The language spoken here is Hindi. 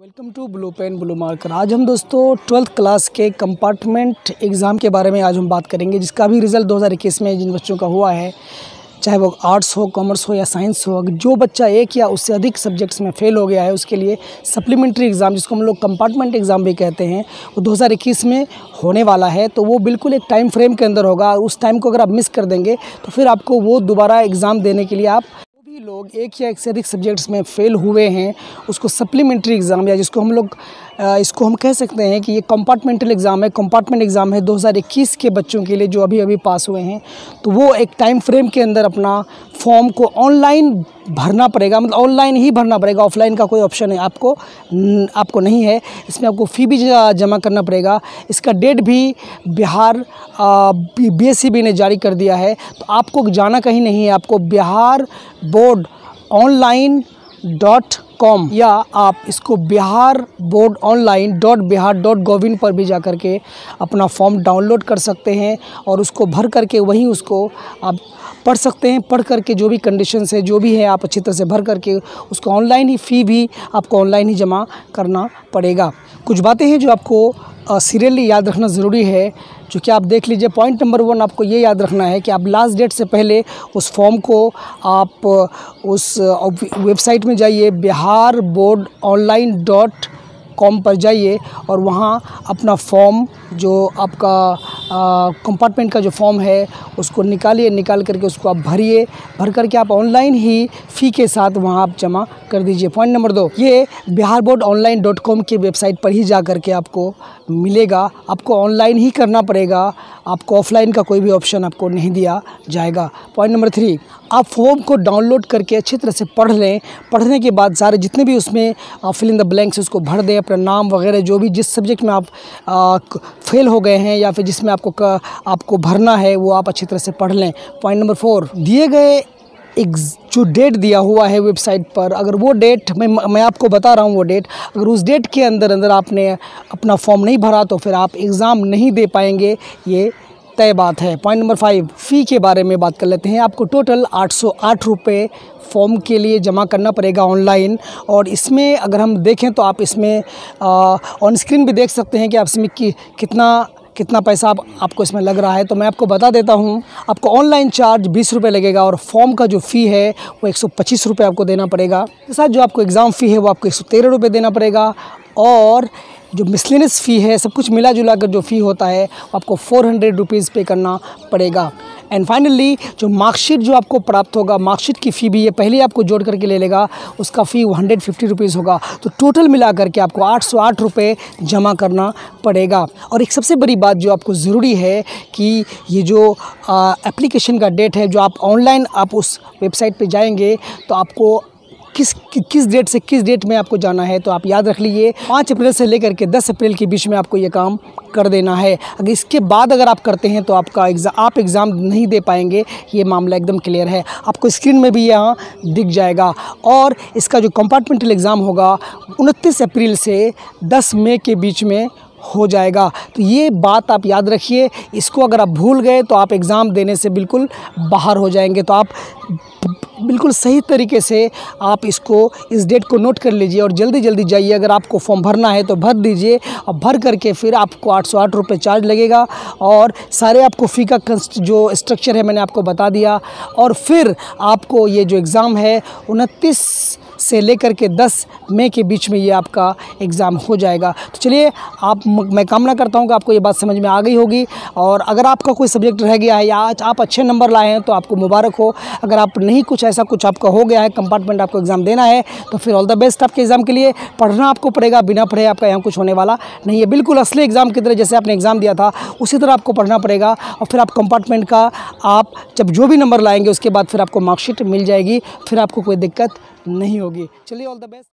Welcome to blue pen blue marker. आज हम दोस्तों 12th क्लास के कंपार्टमेंट एग्ज़ाम के बारे में आज हम बात करेंगे, जिसका भी रिज़ल्ट 2021 में जिन बच्चों का हुआ है, चाहे वो आर्ट्स हो, कॉमर्स हो या साइंस हो, जो बच्चा एक या उससे अधिक सब्जेक्ट्स में फ़ेल हो गया है उसके लिए सप्लीमेंट्री एग्ज़ाम, जिसको हम लोग कंपार्टमेंट एग्ज़ाम भी कहते हैं, वो 2021 में होने वाला है। तो वो बिल्कुल एक टाइम फ्रेम के अंदर होगा। उस टाइम को अगर आप मिस कर देंगे तो फिर आपको वो दोबारा एग्ज़ाम देने के लिए आप भी लोग एक या एक से अधिक सब्जेक्ट्स में फ़ेल हुए हैं, उसको सप्लीमेंट्री एग्ज़ाम या जिसको हम लोग इसको हम कह सकते हैं कि ये कंपार्टमेंटल एग्ज़ाम है, कंपार्टमेंट एग्ज़ाम है 2021 के बच्चों के लिए जो अभी अभी पास हुए हैं। तो वो एक टाइम फ्रेम के अंदर अपना फॉर्म को ऑनलाइन भरना पड़ेगा, मतलब ऑनलाइन ही भरना पड़ेगा, ऑफलाइन का कोई ऑप्शन है आपको नहीं है। इसमें आपको फ़ी भी जमा करना पड़ेगा। इसका डेट भी बिहार BSEB ने जारी कर दिया है। तो आपको जाना कहीं नहीं है, आपको बिहार बोर्ड online.com या आप इसको biharboardonline.bihar.gov.in पर भी जा कर के अपना फॉर्म डाउनलोड कर सकते हैं और उसको भर करके वहीं उसको आप पढ़ सकते हैं। पढ़ करके जो भी कंडीशंस है, जो भी है, आप अच्छी तरह से भर करके उसको ऑनलाइन ही फ़ी भी आपको ऑनलाइन ही जमा करना पड़ेगा। कुछ बातें हैं जो आपको सीरियली याद रखना ज़रूरी है, जो कि आप देख लीजिए। पॉइंट नंबर 1 आपको ये याद रखना है कि आप लास्ट डेट से पहले उस फॉर्म को आप उस वेबसाइट में जाइए, biharboardonline.com पर जाइए और वहाँ अपना फॉर्म जो आपका कंपार्टमेंट का जो फॉर्म है उसको निकाल करके उसको आप भर करके आप ऑनलाइन ही फ़ी के साथ वहाँ आप जमा कर दीजिए। पॉइंट नंबर 2, ये biharboardonline.com की वेबसाइट पर ही जा करके आपको मिलेगा। आपको ऑनलाइन ही करना पड़ेगा, आपको ऑफलाइन का कोई भी ऑप्शन आपको नहीं दिया जाएगा। पॉइंट नंबर 3, आप फॉर्म को डाउनलोड करके अच्छी तरह से पढ़ लें। पढ़ने के बाद सारे जितने भी उसमें फिल इन द ब्लैंक्स उसको भर दें, अपना नाम वगैरह जो भी जिस सब्जेक्ट में आप फेल हो गए हैं या फिर जिसमें आपको भरना है वो आप अच्छी तरह से पढ़ लें। पॉइंट नंबर 4, दिए गए एक जो डेट दिया हुआ है वेबसाइट पर, अगर वो डेट मैं आपको बता रहा हूँ, वो डेट अगर उस डेट के अंदर आपने अपना फॉर्म नहीं भरा तो फिर आप एग्ज़ाम नहीं दे पाएंगे, ये तय बात है। पॉइंट नंबर 5, फ़ी के बारे में बात कर लेते हैं। आपको टोटल 808 रुपये फॉर्म के लिए जमा करना पड़ेगा ऑनलाइन। और इसमें अगर हम देखें तो आप इसमें ऑन स्क्रीन भी देख सकते हैं कि आप इसमें कितना पैसा आपको इसमें लग रहा है। तो मैं आपको बता देता हूँ, आपको ऑनलाइन चार्ज 20 रुपये लगेगा और फॉर्म का जो फ़ी है वो 125 रुपये आपको देना पड़ेगा। इसके साथ जो आपको एग्ज़ाम फ़ी है वो आपको 113 रुपये देना पड़ेगा और जो मिसलेनियस फ़ी है, सब कुछ मिला जुला कर जो फ़ी होता है आपको 400 रुपीज़ पे करना पड़ेगा। एंड फाइनली जो मार्कशीट जो आपको प्राप्त होगा, मार्कशीट की फ़ी भी ये पहले आपको जोड़ करके ले लेगा, उसका फ़ी 150 रुपीज़ होगा। तो टोटल मिला करके आपको 808 रुपये जमा करना पड़ेगा। और एक सबसे बड़ी बात जो आपको ज़रूरी है कि ये जो एप्लीकेशन का डेट है, जो आप ऑनलाइन आप उस वेबसाइट पे जाएंगे तो आपको किस डेट से किस डेट में आपको जाना है, तो आप याद रख लीजिए 5 अप्रैल से लेकर के 10 अप्रैल के बीच में आपको ये काम कर देना है। अगर इसके बाद अगर आप करते हैं तो आप एग्ज़ाम नहीं दे पाएंगे, ये मामला एकदम क्लियर है। आपको स्क्रीन में भी यहाँ दिख जाएगा। और इसका जो कंपार्टमेंटल एग्ज़ाम होगा 29 अप्रैल से 10 मई के बीच में हो जाएगा। तो ये बात आप याद रखिए। इसको अगर आप भूल गए तो आप एग्ज़ाम देने से बिल्कुल बाहर हो जाएंगे। तो आप बिल्कुल सही तरीके से आप इस डेट को नोट कर लीजिए और जल्दी जाइए। अगर आपको फॉर्म भरना है तो भर दीजिए और भर करके फिर आपको 808 रुपये चार्ज लगेगा और सारे आपको फ़ी का जो स्ट्रक्चर है मैंने आपको बता दिया। और फिर आपको ये जो एग्ज़ाम है 29 से लेकर के 10 मई के बीच में ये आपका एग्ज़ाम हो जाएगा। तो चलिए मैं कामना करता हूँ कि आपको ये बात समझ में आ गई होगी। और अगर आपका कोई सब्जेक्ट रह गया है या आज आप अच्छे नंबर लाए हैं तो आपको मुबारक हो। अगर आप नहीं कुछ ऐसा कुछ आपका हो गया है, कंपार्टमेंट आपको एग्ज़ाम देना है, तो फिर ऑल द बेस्ट आपके एग्ज़ाम के लिए। पढ़ना आपको पड़ेगा, बिना पढ़े आपका यहाँ कुछ होने वाला नहीं है। बिल्कुल असली एग्ज़ाम की तरह जैसे आपने एग्ज़ाम दिया था उसी तरह आपको पढ़ना पड़ेगा और फिर आप कंपार्टमेंट का आप जब जो भी नंबर लाएंगे उसके बाद फिर आपको मार्कशीट मिल जाएगी, फिर आपको कोई दिक्कत नहीं होगी। चलिए ऑल द बेस्ट।